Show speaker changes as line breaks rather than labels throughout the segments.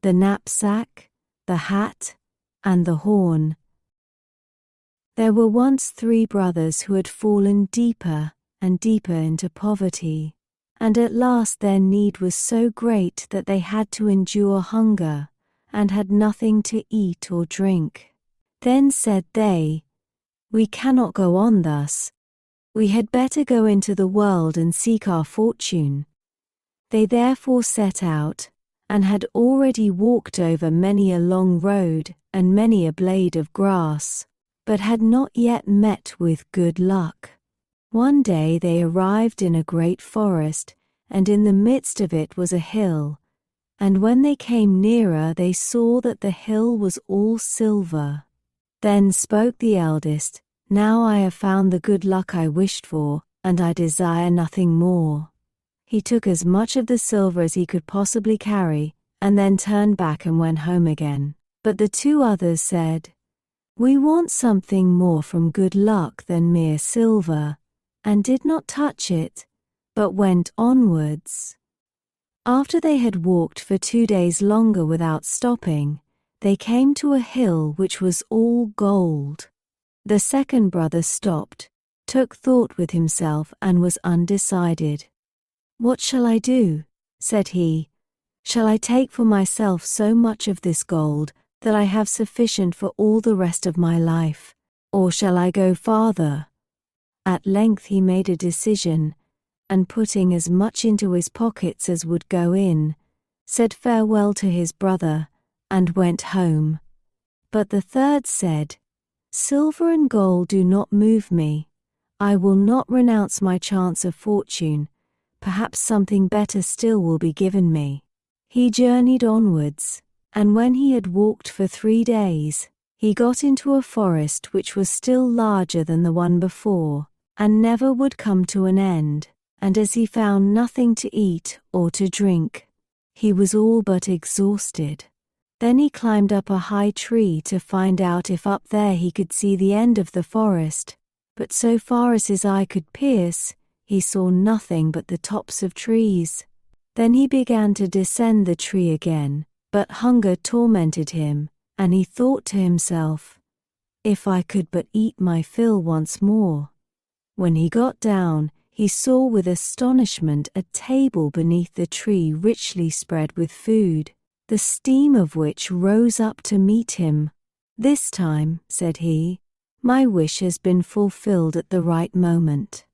the knapsack, the hat, and the horn. There were once 3 brothers who had fallen deeper and deeper into poverty, and at last their need was so great that they had to endure hunger, and had nothing to eat or drink. Then said they, "We cannot go on thus. We had better go into the world and seek our fortune." They therefore set out, and had already walked over many a long road and many a blade of grass, but had not yet met with good luck. One day they arrived in a great forest, and in the midst of it was a hill, and when they came nearer they saw that the hill was all silver. Then spoke the eldest, "Now I have found the good luck I wished for, and I desire nothing more." He took as much of the silver as he could possibly carry, and then turned back and went home again. But the 2 others said, "We want something more from good luck than mere silver," and did not touch it, but went onwards. After they had walked for 2 days longer without stopping, they came to a hill which was all gold. The second brother stopped, took thought with himself, and was undecided. "What shall I do?" said he. "Shall I take for myself so much of this gold that I have sufficient for all the rest of my life, or shall I go farther?" At length he made a decision, and putting as much into his pockets as would go in, said farewell to his brother, and went home. But the third said, "Silver and gold do not move me. I will not renounce my chance of fortune. Perhaps something better still will be given me." He journeyed onwards, and when he had walked for 3 days, he got into a forest which was still larger than the one before, and never would come to an end. And as he found nothing to eat or to drink, he was all but exhausted. Then he climbed up a high tree to find out if up there he could see the end of the forest, but so far as his eye could pierce, he saw nothing but the tops of trees. Then he began to descend the tree again, but hunger tormented him, and he thought to himself, "If I could but eat my fill once more." When he got down, he saw with astonishment a table beneath the tree richly spread with food, the steam of which rose up to meet him. "This time," said he, "my wish has been fulfilled at the right moment."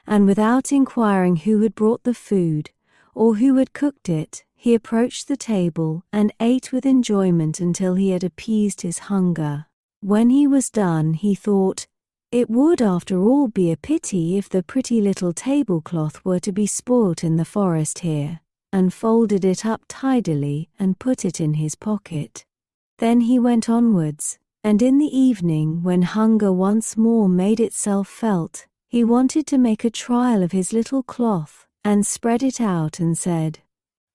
And without inquiring who had brought the food, or who had cooked it, he approached the table and ate with enjoyment until he had appeased his hunger. When he was done, he thought, "It would after all be a pity if the pretty little tablecloth were to be spoilt in the forest here," and folded it up tidily and put it in his pocket. Then he went onwards, and in the evening, when hunger once more made itself felt, he wanted to make a trial of his little cloth, and spread it out and said,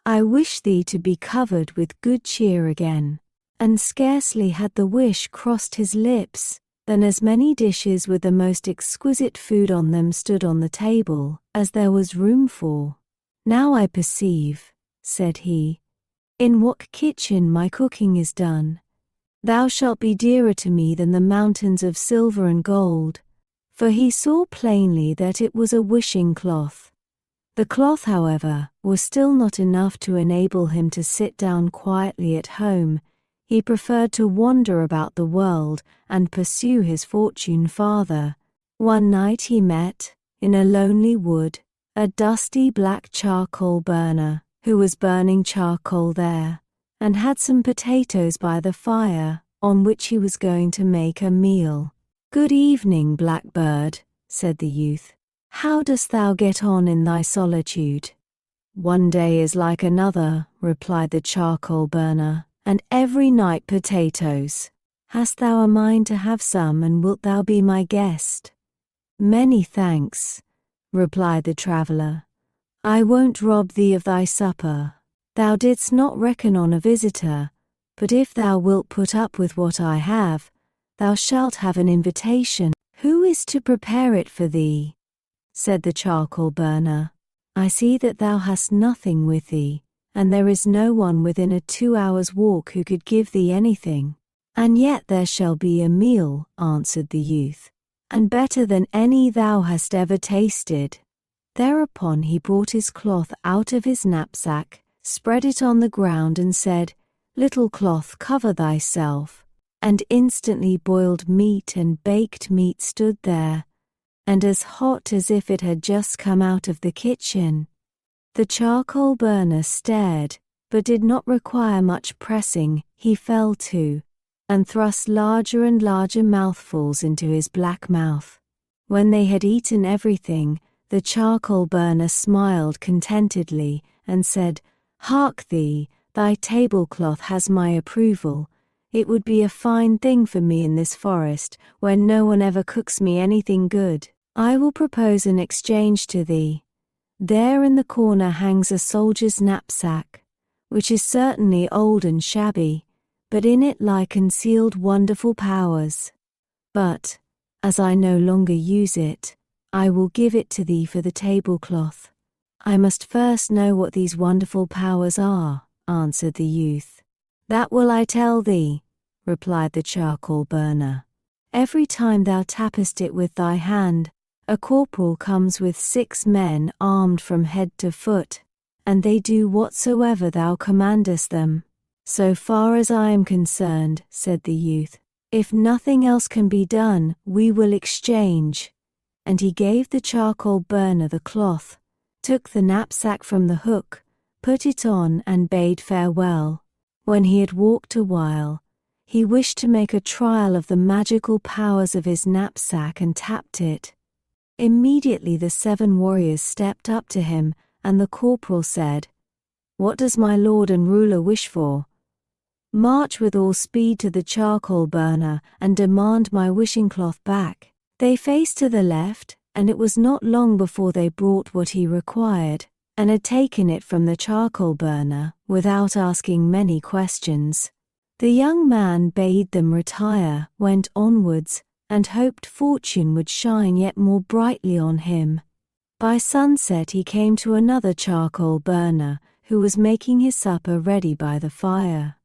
"I wish thee to be covered with good cheer again." And scarcely had the wish crossed his lips, than as many dishes with the most exquisite food on them stood on the table, as there was room for. "Now I perceive," said he, "in what kitchen my cooking is done. Thou shalt be dearer to me than the mountains of silver and gold." For he saw plainly that it was a wishing cloth. The cloth, however, was still not enough to enable him to sit down quietly at home. He preferred to wander about the world and pursue his fortune farther. One night he met, in a lonely wood, a dusty black charcoal burner, who was burning charcoal there, and had some potatoes by the fire, on which he was going to make a meal. "Good evening, Blackbird," said the youth. "How dost thou get on in thy solitude?" "One day is like another," replied the charcoal burner, "and every night potatoes. Hast thou a mind to have some, and wilt thou be my guest?" "Many thanks," replied the traveller. "I won't rob thee of thy supper. Thou didst not reckon on a visitor, but if thou wilt put up with what I have, thou shalt have an invitation." "Who is to prepare it for thee?" said the charcoal burner. "I see that thou hast nothing with thee, and there is no one within a 2 hours' walk who could give thee anything. And yet there shall be a meal, answered the youth, and better than any thou hast ever tasted. Thereupon he brought his cloth out of his knapsack, spread it on the ground, and said, Little cloth, cover thyself. And instantly boiled meat and baked meat stood there, and as hot as if it had just come out of the kitchen. The charcoal burner stared, but did not require much pressing. He fell to, and thrust larger and larger mouthfuls into his black mouth. When they had eaten everything, the charcoal burner smiled contentedly, and said, Hark thee, thy tablecloth has my approval. It would be a fine thing for me in this forest, where no one ever cooks me anything good. I will propose an exchange to thee. There in the corner hangs a soldier's knapsack, which is certainly old and shabby, but in it lie concealed wonderful powers. But, as I no longer use it, I will give it to thee for the tablecloth. I must first know what these wonderful powers are, answered the youth. That will I tell thee, replied the charcoal burner. Every time thou tappest it with thy hand, a corporal comes with 6 men armed from head to foot, and they do whatsoever thou commandest them. So far as I am concerned, said the youth, if nothing else can be done, we will exchange. And he gave the charcoal burner the cloth, took the knapsack from the hook, put it on, and bade farewell. When he had walked a while, he wished to make a trial of the magical powers of his knapsack and tapped it. Immediately the 7 warriors stepped up to him, and the corporal said, What does my lord and ruler wish for? March with all speed to the charcoal burner and demand my wishing cloth back. They faced to the left, and it was not long before they brought what he required, and had taken it from the charcoal burner without asking many questions. The young man bade them retire, went onwards, and hoped fortune would shine yet more brightly on him. By sunset he came to another charcoal burner, who was making his supper ready by the fire.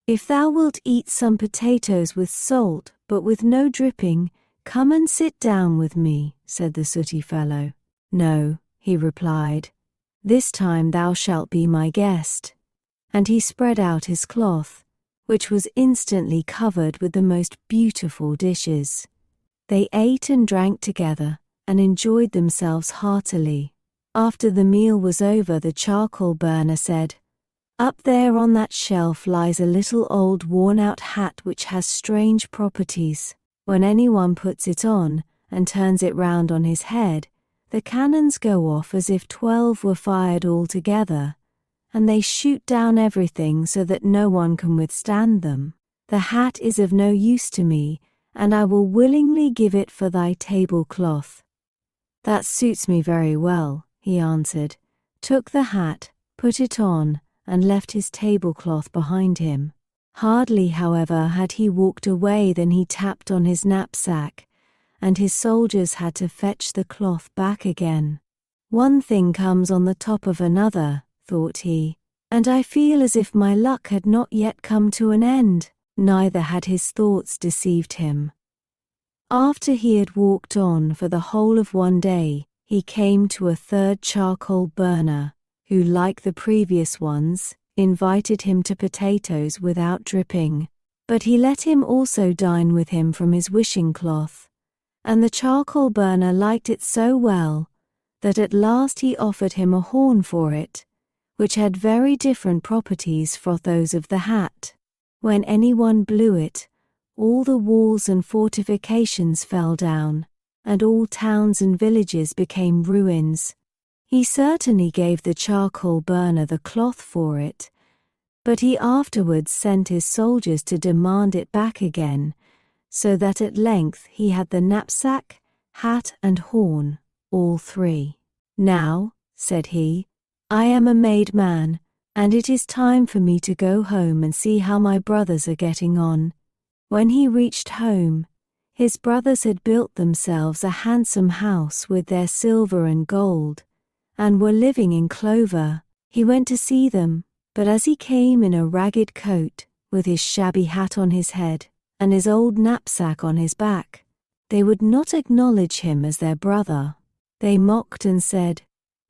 If thou wilt eat some potatoes with salt, but with no dripping, come and sit down with me, said the sooty fellow. No, he replied, this time thou shalt be my guest. And he spread out his cloth, which was instantly covered with the most beautiful dishes. They ate and drank together, and enjoyed themselves heartily. After the meal was over, the charcoal burner said, Up there on that shelf lies a little old worn-out hat which has strange properties. When anyone puts it on and turns it round on his head, the cannons go off as if 12 were fired all together, and they shoot down everything so that no one can withstand them. The hat is of no use to me, and I will willingly give it for thy tablecloth. That suits me very well, he answered, took the hat, put it on, and left his tablecloth behind him. Hardly, however, had he walked away than he tapped on his knapsack, and his soldiers had to fetch the cloth back again. One thing comes on the top of another, thought he, and I feel as if my luck had not yet come to an end. Neither had his thoughts deceived him. After he had walked on for the whole of one day, he came to a third charcoal burner, who, like the previous ones, invited him to potatoes without dripping, but he let him also dine with him from his wishing cloth, and the charcoal burner liked it so well that at last he offered him a horn for it, which had very different properties from those of the hat. When anyone blew it, all the walls and fortifications fell down, and all towns and villages became ruins. He certainly gave the charcoal burner the cloth for it, but he afterwards sent his soldiers to demand it back again, so that at length he had the knapsack, hat, and horn, all 3. Now, said he, I am a made man, and it is time for me to go home and see how my brothers are getting on. When he reached home, his brothers had built themselves a handsome house with their silver and gold, and were living in clover. He went to see them, But as he came in a ragged coat, with his shabby hat on his head, and his old knapsack on his back, they would not acknowledge him as their brother. They mocked and said,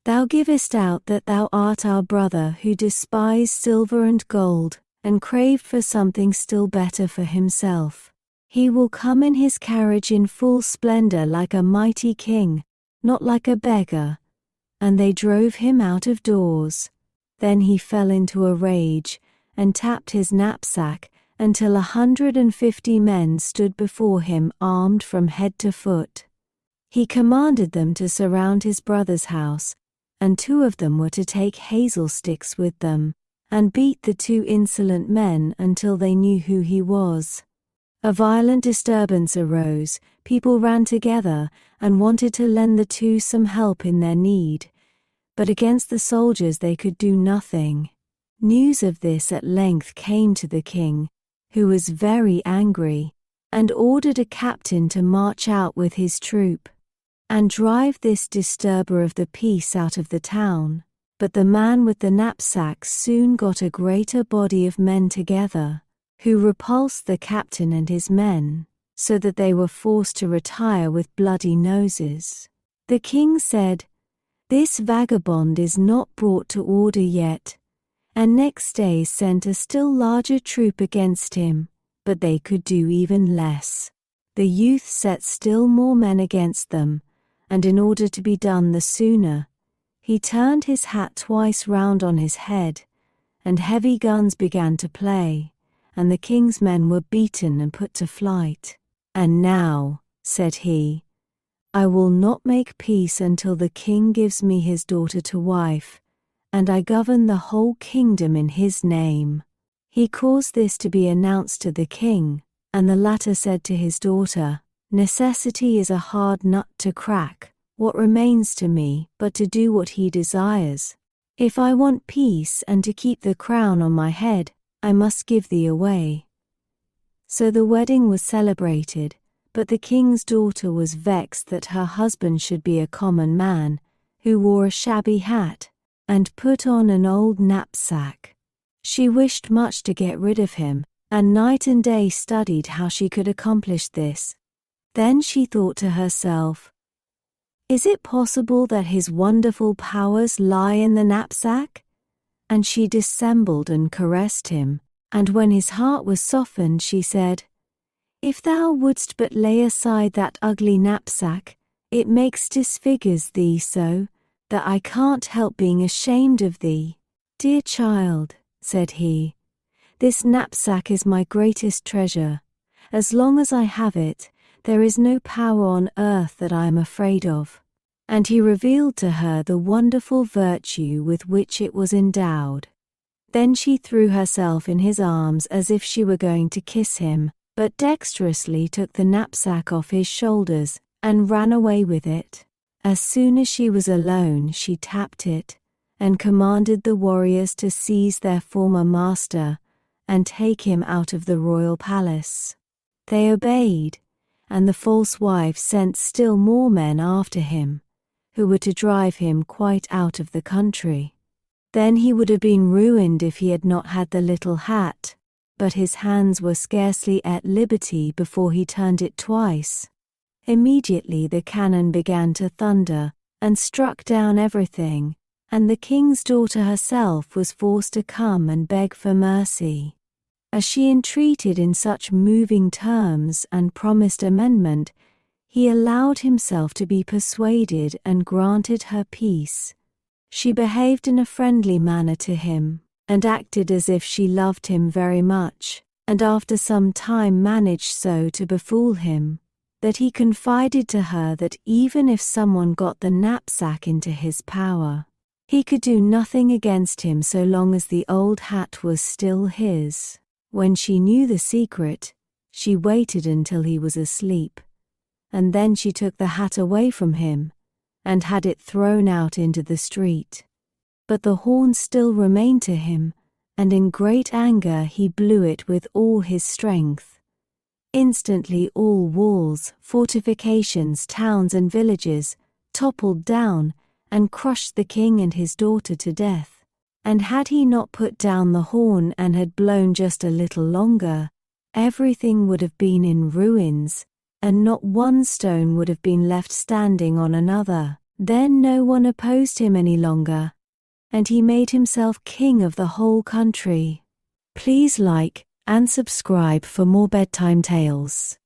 "Thou givest out that thou art our brother who despised silver and gold, and craved for something still better for himself. He will come in his carriage in full splendor like a mighty king, not like a beggar." And they drove him out of doors. Then he fell into a rage, and tapped his knapsack, until 150 men stood before him armed from head to foot. He commanded them to surround his brother's house, and 2 of them were to take hazel sticks with them, and beat the 2 insolent men until they knew who he was. A violent disturbance arose, people ran together, and wanted to lend the 2 some help in their need. But against the soldiers they could do nothing. News of this at length came to the king, who was very angry, and ordered a captain to march out with his troop, and drive this disturber of the peace out of the town. But the man with the knapsack soon got a greater body of men together, who repulsed the captain and his men, so that they were forced to retire with bloody noses. The king said, "This vagabond is not brought to order yet," and next day sent a still larger troop against him, but they could do even less. The youth set still more men against them, and in order to be done the sooner, he turned his hat twice round on his head, and heavy guns began to play, and the king's men were beaten and put to flight. "And now," said he, "I will not make peace until the king gives me his daughter to wife, and I govern the whole kingdom in his name." He caused this to be announced to the king, and the latter said to his daughter, "Necessity is a hard nut to crack. What remains to me but to do what he desires? If I want peace and to keep the crown on my head, I must give thee away." So the wedding was celebrated, but the king's daughter was vexed that her husband should be a common man, who wore a shabby hat, and put on an old knapsack. She wished much to get rid of him, and night and day studied how she could accomplish this. Then she thought to herself, "Is it possible that his wonderful powers lie in the knapsack?" And she dissembled and caressed him, and when his heart was softened she said, "If thou wouldst but lay aside that ugly knapsack, it disfigures thee so, that I can't help being ashamed of thee." "Dear child," said he, "this knapsack is my greatest treasure. As long as I have it, there is no power on earth that I am afraid of." And he revealed to her the wonderful virtue with which it was endowed. Then she threw herself in his arms as if she were going to kiss him, but dexterously took the knapsack off his shoulders and ran away with it. As soon as she was alone, she tapped it, and commanded the warriors to seize their former master and take him out of the royal palace. They obeyed, and the false wife sent still more men after him, who were to drive him quite out of the country. Then he would have been ruined if he had not had the little hat, but his hands were scarcely at liberty before he turned it twice. Immediately the cannon began to thunder, and struck down everything, and the king's daughter herself was forced to come and beg for mercy. As she entreated in such moving terms and promised amendment, he allowed himself to be persuaded and granted her peace. She behaved in a friendly manner to him, and acted as if she loved him very much, and after some time managed so to befool him, that he confided to her that even if someone got the knapsack into his power, he could do nothing against him so long as the old hat was still his. When she knew the secret, she waited until he was asleep, and then she took the hat away from him, and had it thrown out into the street. But the horn still remained to him, and in great anger he blew it with all his strength. Instantly all walls, fortifications, towns and villages toppled down and crushed the king and his daughter to death, And had he not put down the horn and had blown just a little longer, everything would have been in ruins, and not one stone would have been left standing on another. Then no one opposed him any longer, and he made himself king of the whole country. Please like and subscribe for more bedtime tales.